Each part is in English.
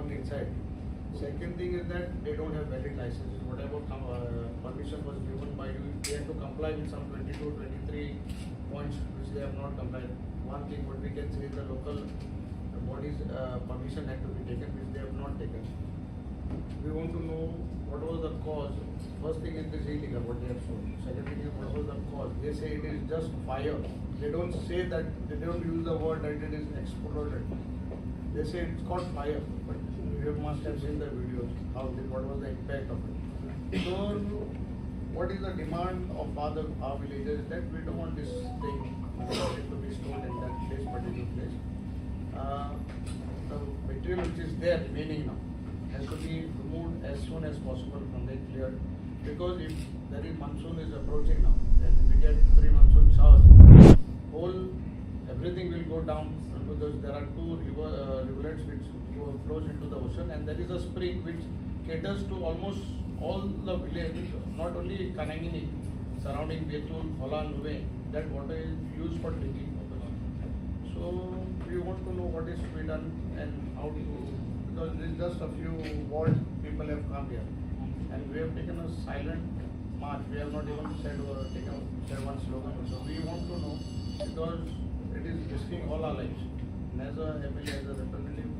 work inside. Second thing is that they don't have valid licenses. Whatever permission was given by you, they have to comply with some 22, 23 points which they have not complied. One thing what we can say is the local bodies permission had to be taken, which they have not taken. We want to know what was the cause. First thing is this illegal, what they have shown. Second thing is what was the cause. They say it is just fire. They don't say that, they don't use the word that it is exploded. They say it's called fire, but you must have seen the videos, what was the impact of it. So, what is the demand of our villagers that we don't want this thing to be stored in that place, particular place. The material which is there remaining now has to be removed as soon as possible from the clear, because if there is monsoon is approaching now, then we get pre-monsoon showers, everything will go down, because there are two rivulets which flows into the ocean, and there is a spring which caters to almost all the villages, not only Konkani, surrounding Betul, Khola, Nuve, that water is used for drinking purpose. So we want to know what is to be done and how to, because there is just a few ward people have come here, and we have taken a silent march. We have not even said one slogan. So we want to know, because it is risking all our lives. And as a MLA, as a representative,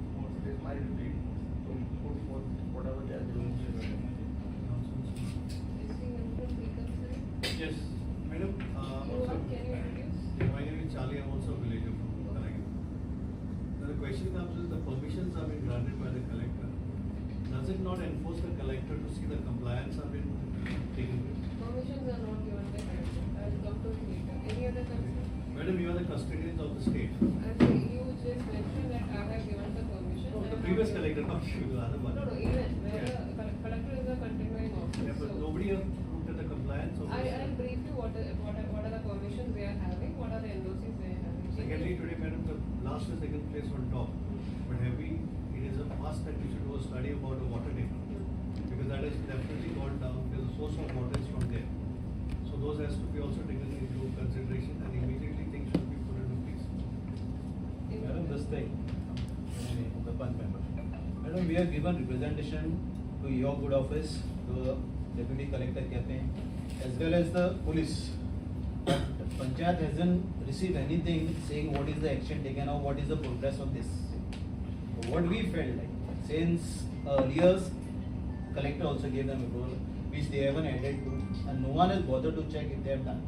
it is my duty to put forth whatever they are doing. Yes, madam. My name is Charlie. I'm also a villager from Konkani. Now the question comes is, the permissions have been granted by the collector. Does it not enforce the collector to see the compliance have been taken place? Permissions are not given by collector. I will come to it later. Any other concern? Madam, you are the custodians of the state. As you just mentioned that I have given the permission. No, the previous collector, not you, the other one. No, even where the collector is a continuing office. Yeah, but so nobody has looked at the compliance of I'll brief you what are the permissions they are having, what are the NOCs they are having. Secondly, today, madam, the last and second place on top. But it is a must that we should do a study about the water table. Because that has definitely gone down, because the source of water is from there. So those has to be also taken into consideration, and immediately things should be put into place. Madam, this thing, the PAN member. Madam, we have given representation to your good office, to Deputy Collector कहते हैं, as well as the police. But Panchayat hasn't received anything saying what is the action taken or what is the progress of this. What we felt like, since earlier collector also gave them approval, which they haven't added to, and no one has bothered to check if they have done.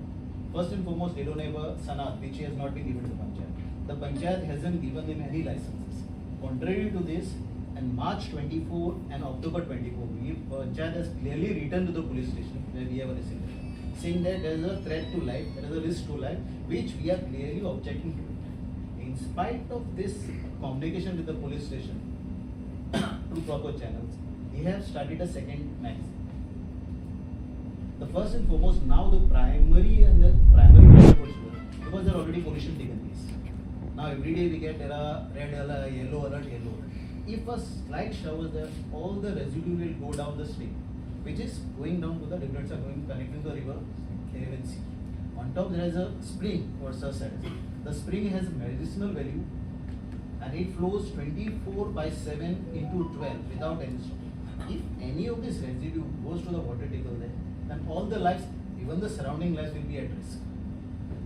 First and foremost, they don't have a sanat, which has not been given to the Panchayat. The Panchayat hasn't given them any licenses. Contrary to this, in March 24 and October 24, Panchayat has clearly written to the police station where we have received it, saying that there is a threat to life, there is a risk to life, which we are clearly objecting to. In spite of this communication with the police station through proper channels, they have started a second magazine. The first and foremost, now the primary because there are already pollution taken place. Now every day we get red alert, yellow alert, yellow alert. If a slight shower there, all the residue will go down the stream, which is going down to the rivulets are going connecting the river, Arabian Sea. On top there is a spring, what sir said. The spring has medicinal value and it flows 24/7 into 12 without any stop. If any of this residue goes to the water table there, then all the lives, even the surrounding lives, will be at risk.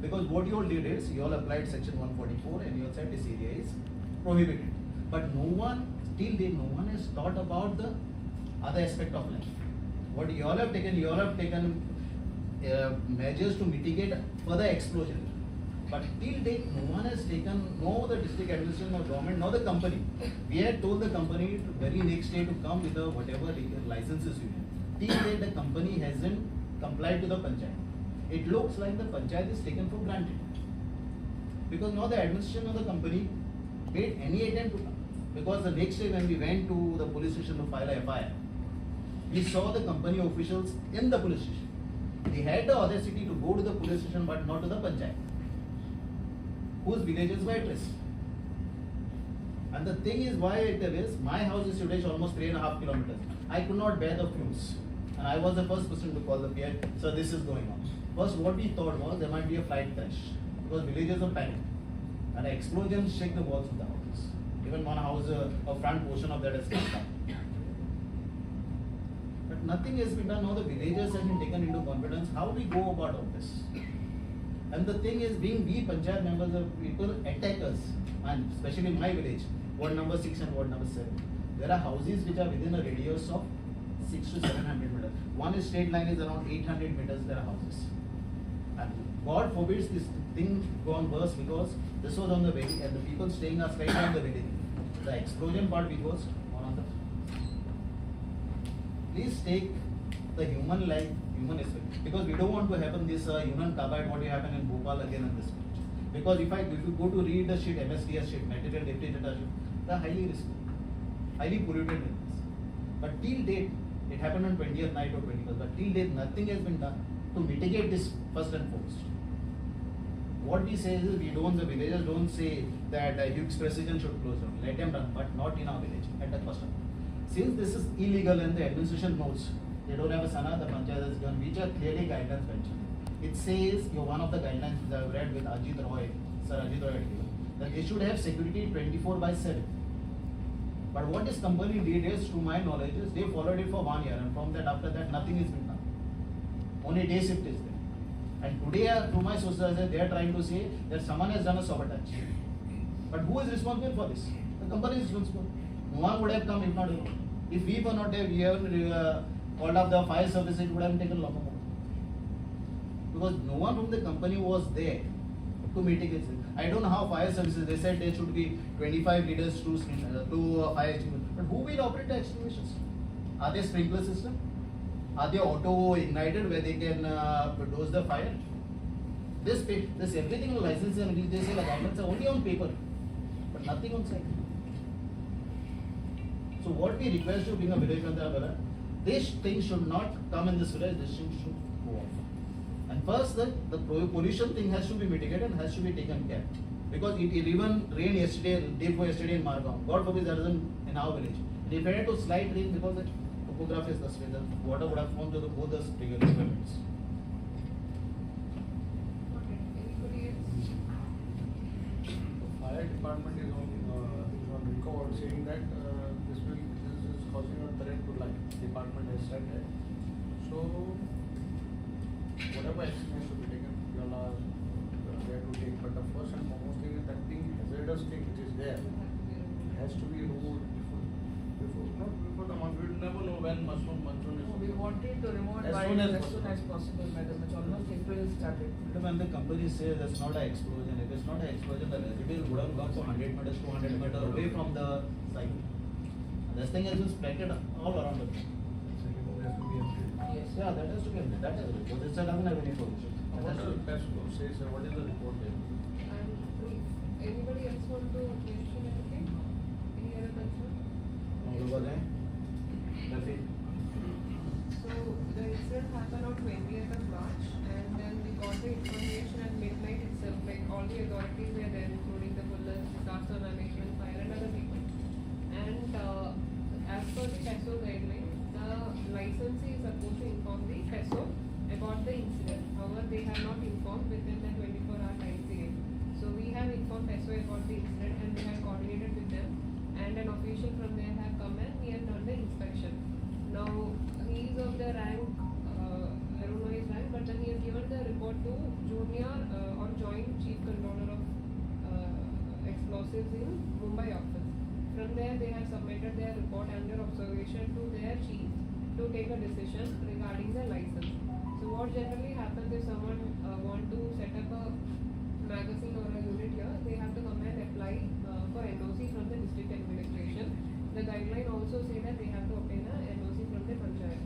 Because what you all did is, you all applied section 144 and you all said this area is prohibited. But no one, till date, no one has thought about the other aspect of life. What you all have taken measures to mitigate further explosion. But till date, no one has taken, no the district administration or government, nor the company. We had told the company to very next day to come with the whatever licenses you have. Till date, the company hasn't complied to the Panchayat. It looks like the Panchayat is taken for granted. Because now the administration of the company made any attempt to, because the next day when we went to the police station to file a FIR, we saw the company officials in the police station. They had the audacity to go to the police station but not to the Panchayat, whose villages were at risk. And the thing is why it is, my house is situated almost 3.5 kilometers. I could not bear the fumes. And I was the first person to call the PI, so this is going on. First what we thought was there might be a flight crash, because villagers are panicked. And explosions shake the walls of the houses. Even one house, a front portion of that has come down. But nothing has been done. Now the villagers have been taken into confidence. How we go about all this? And the thing is, being we panchayat members, of people attack us, and especially in my village, ward number 6 and ward number 7. There are houses which are within a radius of 600 to 700 meters. One straight line is around 800 meters. There are houses, and God forbids this thing gone worse, because this was on the valley and the people staying are straight on the valley. The explosion part which was on the. Please take the human life, human aspect, because we don't want to happen this human carbide what will happen in Bhopal again in this village. Because if you go to read the sheet, MSDS sheet, material data sheet, they are highly risky, highly polluted in this. But till date, it happened on 20th night or 21st, but till date nothing has been done to mitigate this first and foremost. What we say is, we don't, the villagers don't say that Hughes Precision should close down, let them run, but not in our village at that cost. Since this is illegal and the administration knows, they don't have a sana, the panchayat has given, which are clearly guidelines mentioned. It says, one of the guidelines which I have read with Ajit Roy, Sir Ajit Roy had given, that they should have security 24/7. But what this company did is, to my knowledge, is they followed it for 1 year, and from that, after that, nothing has been done. Only day shift is there. And today, through my sources, they are trying to say that someone has done a sabotage. But who is responsible for this? The company is responsible. No one would have come if not you. If we were not there, we have called up the fire service, it would have taken longer more. Because no one from the company was there to mitigate it. I don't know how fire services, they said there should be 25 liters to fire extinguishers. But who will operate the extinguishers? Are they sprinkler system? Are they auto ignited where they can dose the fire? This everything in license and they say the guidelines are only on paper, but nothing on site. So what we request you being a village Mantara, this thing should not come in this village, this thing should go off. And first the pollution thing has to be mitigated and has to be taken care. Because it even rained yesterday, day before yesterday in Margao. God forbid that isn't in our village. They had to slight rain because the topography is this way, the water would have flown to both the limits. Okay, anybody else? Fire department is on record saying that this is causing a threat to life. Department has said that. So whatever action has to be taken, we all are there to take. But the first and foremost thing is that thing, hazardous thing which is there, has to be removed before the month. We will never know when monsoon is. We wanted to remove As by soon as as soon as possible, madam. It's almost April started. When the company says that's not an explosion, if it's not an explosion, the residue would have gone for 100 meters, 200 meters away from the site. And this thing has been splattered all around the place. Yes. Yeah, that has to be in there. That is the report. This doesn't have any pollution. What does the test says? What is the report there? And anybody else want to mention anything? Any other concern? Over there. That's it. So the incident happened on 20th of March, and then we got the information at midnight itself. Like all the authorities were there, including the police, disaster management, fire, and other people. And as per the PESO guideline, the licensee is supposed to inform the PESO about the incident. However, they have not informed within the 24-hour time period. So we have informed PESO about the incident, and we have coordinated with them. And an official from there have come and we have done the inspection. Now he is of the rank, I don't know his rank, but then he has given the report to junior or joint chief controller of explosives in Mumbai office. From there they have submitted their report under observation to their chief to take a decision regarding the license. So what generally happens if someone want to set up a magazine or a unit here, they have to come and apply for NOC from the district administration. The guideline also say that they have to obtain a NOC from the panchayat.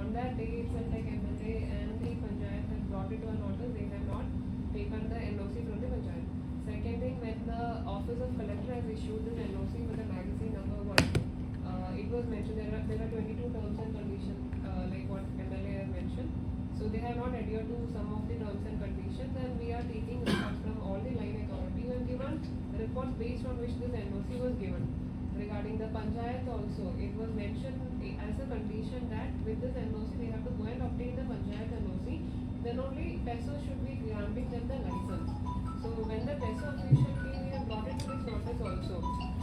On that day itself, like MLA and the panchayat have brought it to a notice, they have not taken the NOC from the panchayat. Second thing, when the office of collector has issued this NOC for the magazine number 1, it was mentioned there are 22 terms and conditions like what MLA has mentioned. So they have not adhered to some of the terms and conditions, and we are taking reports from all the line authority who have given reports based on which this NOC was given. Regarding the panchayat also, it was mentioned as a condition that with this NOC they have to go and obtain the panchayat NOC, then only PESO should be granting them the license. So when the PESO official came, we have brought it to this notice also.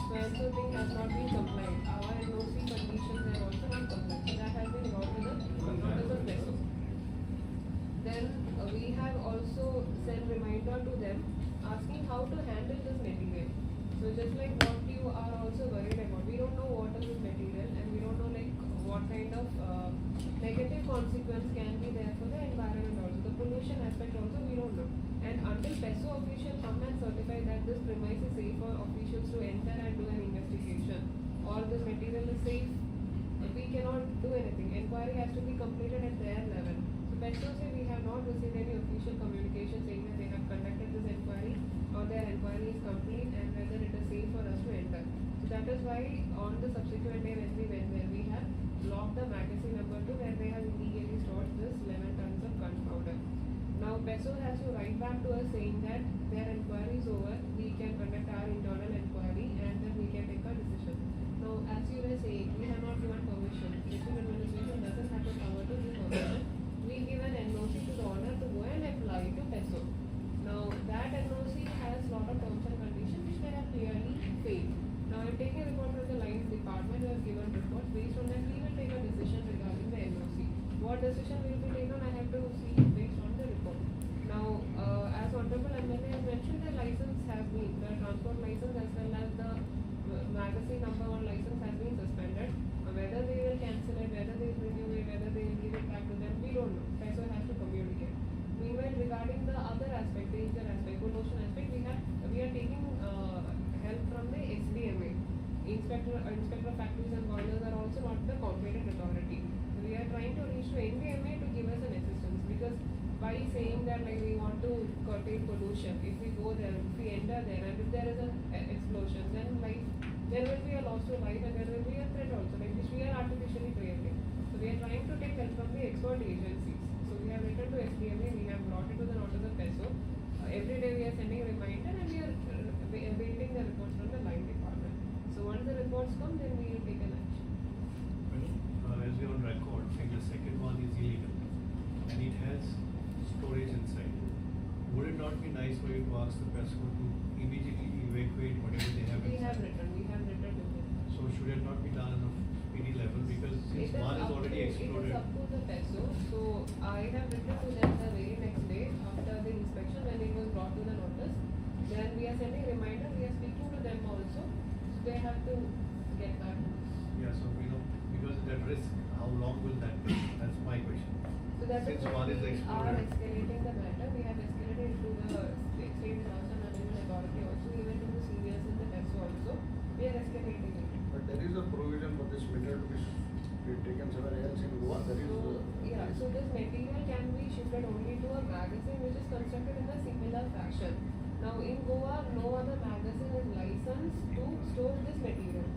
So and so thing has not been complied. Our NOC conditions are also not complied. So that has been brought to the notice of PESO. Then we have also sent reminder to them asking how to handle this material. So just like what you are also worried about, we don't know what is this material and we don't know like what kind of negative consequence can be there for the environment also. The pollution aspect also we don't know. And until PESO official come and certify that this premise is safe for officials to enter and do an investigation or this material is safe, we cannot do anything. Inquiry has to be completed at their level. So PESO say we have not received any official communication saying that they have conducted this inquiry or their inquiry is complete and whether it is safe for us to enter. So that is why on the subsequent day when we went there, we have locked the magazine number 2 where they have illegally stored this 11 tons of gunpowder. Now PESO has to write back to us saying that their inquiry is over, we can conduct our internal inquiry and then we can take a decision. Now as you were saying, we have not given permission. District administration doesn't have the power to give permission. We give an NOC to the owner to go and apply to PESO. Now that NOC has lot of terms and conditions which they have clearly failed. Now I'm taking a report from the lines department who has given reports. Based on that we will take a decision regarding the NOC. What decision will be taken I have to see based on the report. Now as Honorable MLA has mentioned, the license has been, the transport license as well as the magazine number 1 license has been suspended. Whether they will cancel it, whether they will renew it, whether they will give it back to them, we don't know. PESO has to communicate. Meanwhile, regarding the other aspect, danger aspect, pollution aspect, we are taking help from the SDMA. Inspector of Factories and Boilers are also not the competent authority. We are trying to reach to NDMA to give us an assistance because by saying that like we want to curtail pollution, if we go there, if we enter there and if there is an explosion, then like there will be a loss to life and there will be a threat also, like which we are artificially creating. So we are trying to take help from the expert agencies. So we have written to SDMA, we have brought it to the notice of PESO. Every day we are sending a reminder and we are awaiting the reports from the line department. So once the reports come, then we will take an action. As we on record, saying the second one is illegal and it has storage inside. Would it not be nice for you to ask the PESO to immediately evacuate whatever they have We have inside? written to them. So should it not be done on a PD level because since one is already exploded? It is up to the PESO. So I have written to them the very next day after the inspection when it was brought to the notice. Then we are sending reminder, we are speaking to them also. So they have to get back to us. Yeah, so because that risk, how long will that be? That's my question. So that is Since why one is we are exploded. escalating the matter. We have escalated to the state disaster management authority also, even to the seniors in the PESO also. We are escalating it. But there is a provision for this material to be taken somewhere else in Goa. There is. So this material can be shifted only to a magazine which is constructed in a similar fashion. Now in Goa, no other magazine is licensed to store this material,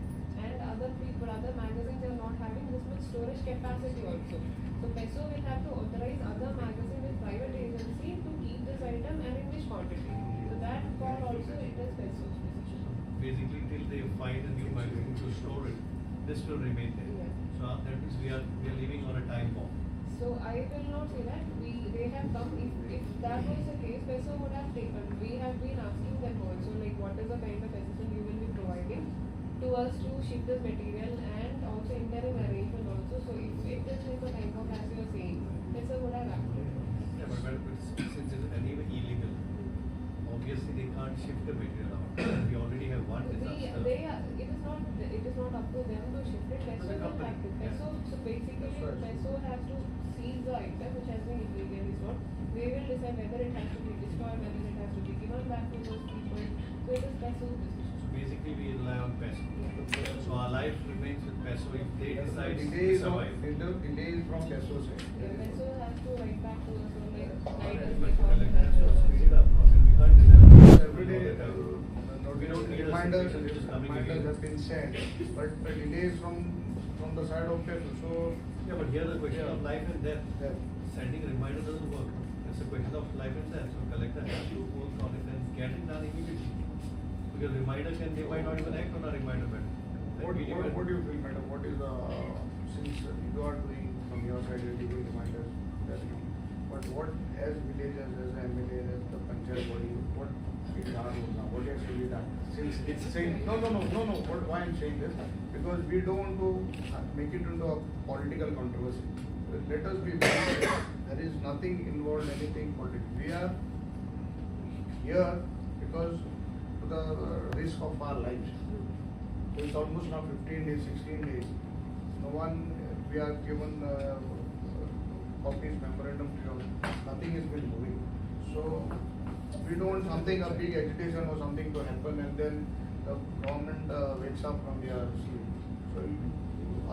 and other magazines are not having this much storage capacity also. So PESO will have to authorize other magazine with private agency to keep this item and in which quantity. So that call also it is PESO's decision. Basically, till they find a new magazine to store it, this will remain there. Yeah. So that means we are living on a time bomb. So I will not say that they have come. If that was the case, PESO would have taken. We have been asking them also like what is the kind of assistance you will be providing to us to ship this material and also interim arrangement also. So if this is the time bomb as you are saying, PESO would have acted. Yeah, but since it's anyway illegal, obviously they can't shift the material out. We already have one disaster. It is not up to them to shift it. PESO will have to. PESO, so basically PESO has to seize the item which has been illegally stored. They will decide whether it has to be destroyed, whether it has to be given back to those people. So it is PESO's decision. So basically we rely on PESO. So our life remains with PESO if they decide to delay is survive. delay is from PESO side. PESO has to write back to us on like guide us But like how to so handle speed it. it up. I mean, we can't decide. Every day, We don't need a reminders situation which is coming reminders again. have been sent, but the delay is from the side of PESO. So Yeah, but here the question of life and death. that Sending a reminder doesn't work. It's a question of life and death. So collector has to work on it and get it done immediately. Because reminder they might not even act on a reminder matter. what do you feel, madam? What is the since you are doing from your side, you are giving reminders, but what as villages, as MLA, as the panchayat body, what It's our role now. What has to be done? Since it's saying no. Why I'm saying this? Because we don't want to make it into a political controversy. Let us be very clear. There is nothing involved, anything political. We are here because to the risk of our lives. So it's almost now 15 days, 16 days. No one, we are given copies, memorandum to you. Nothing has been moving. So we don't want something, a big agitation or something to happen, and then the government wakes up from their sleep. So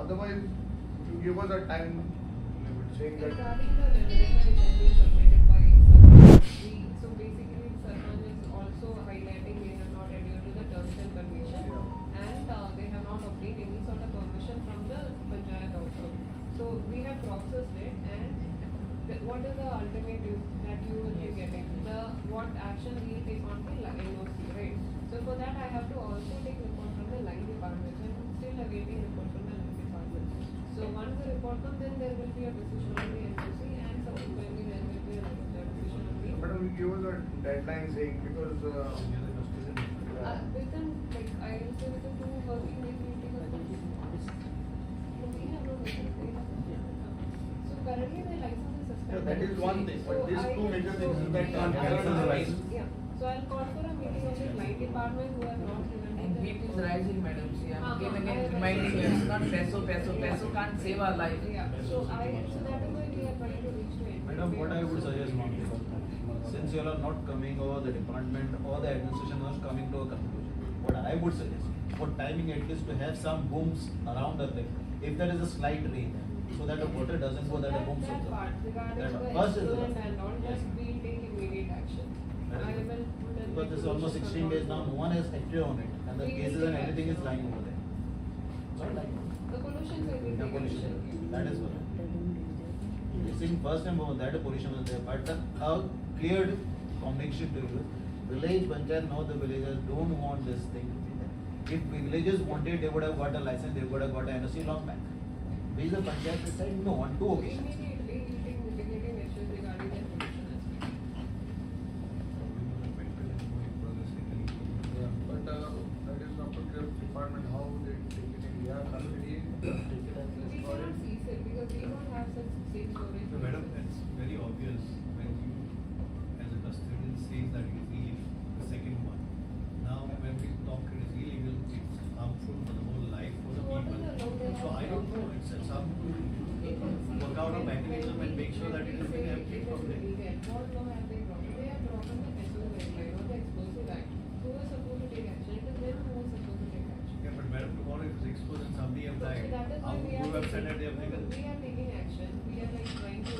otherwise, you give us a time limit saying that. Regarding the memorandum which has been submitted by Sarpanch, so basically Sarpanch is also highlighting they have not adhered to the terms and conditions, and they have not obtained any sort of permission from the Panchayat also. So we have processed it, and what is the alternative that you will be getting? What action we take on the NOC, right? So for that I have to also take report from the line department, and I'm still awaiting report from the line department. So once the report comes, then there will be a decision on the NOC, and subsequently there will be a decision on the. Madam, we give us a deadline saying because. Within, like, I will say within 2 working days, we will take a decision. No, we have no working days. So currently the license is suspended. That is one thing, but these two major things is that Yeah, so I'll call for a meeting of the line department who have not given me And the. heat is rising, madam. See, I'm again I reminding you, it's not peso can't save our life. Yeah, so that is why we are trying to reach to it. Madam, what I would suggest, ma'am, since you all are not coming or the department or the administration is coming to a conclusion, what I would suggest, for timing at least to have some booms around the thing, if there is a slight rain, so that the water doesn't go, that the booms That will part regarding That the part. First is effluent the- and all, Yes. just we'll take immediate action. That I is will good. put a. Because this is almost 16 days now, no one has acted on it, and the We will cases and take everything is action. lying over there. Not lying. The pollution side will The take pollution, action. that is what. You see, first time over that pollution was there, but a clear communication to you, village panchayat, now the villagers don't want this thing to be there. If villagers wanted, they would have got a license, they would have got an NOC long back. Which the panchayat has said no on 2 occasions. Immediately, we take mitigating measures regarding the pollution aspect. Yeah, but that is up to the department how they take it in. We are already taken as We cannot cease it because we don't have such safe storage. So madam, it's very obvious when you, as a custodian, says that it is illegal, the second one. Now, when we talk it is illegal, it's harmful for the whole life for the So what is people. the law they So have I don't know, followed? it's up to work out a mechanism and make sure that it is being emptied from there. What law have they broken? They have broken the Petrol Guideline or the Explosive Act. Who is supposed to take action? It is them who is supposed to take action. Yeah, but madam, tomorrow if it's exposed and somebody have So died, that is how why we who are have said that they have taking, taken? we are taking action. We are like trying to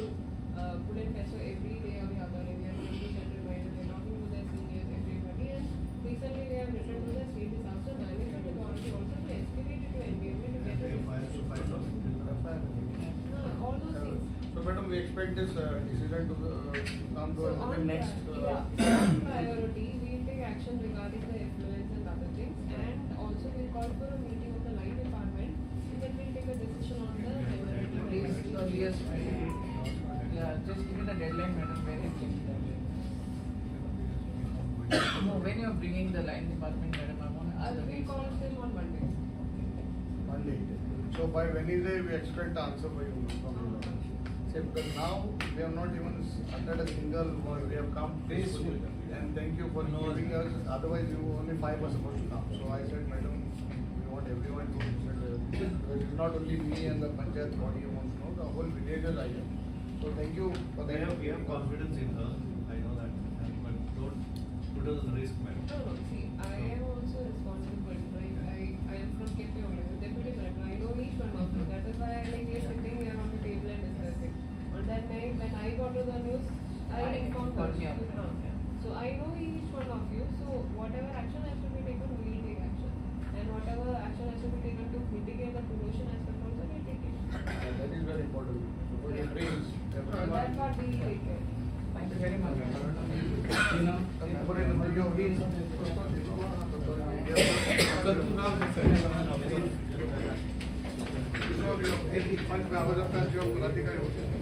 put in peso every day or the other. We are going to send reminders. We are talking to their seniors, everybody. And recently we have written to the state disaster management authority also to escalate it to NBMA to get They a have filed, so filed something. all those things. So madam, we expect this decision to come to So us in on the next. on priority, we will take action regarding the influence and other things, and also we'll call for a meeting of the line department, and then we'll take a decision on the memorandum. Please, earliest, yeah, just give me the deadline, madam, when it is. No, when you are bringing the line department, madam, I want to ask the We'll reason. call them on Monday. Monday. So by Wednesday, we expect the answer for you from you. See, because now we have not even uttered a single word. We have come peacefully. And thank you for giving us. Otherwise, you only 5 were supposed to come. So I said, madam, we want everyone to listen to this. It is not only me and the panchayat body who wants to know. The whole villagers are here. So thank you for that. We have confidence in her, I know that, but don't put us at risk, madam. No, see, I am also responsible, right? I am from KP only, deputy director. I know each one of you. That is why I like we are sitting here on the table and discussing. On that night, when I got to the news, I informed got you. me. So I know each one of you. So whatever action has to be taken, we will take action. And whatever action has to be taken to mitigate the pollution aspect also, we will take it. That is very important. So it brings everyone. That part we will take care. Thank you very much. The memorandum that you have been. पंच में आवाज अपना जो बुलाती का होता है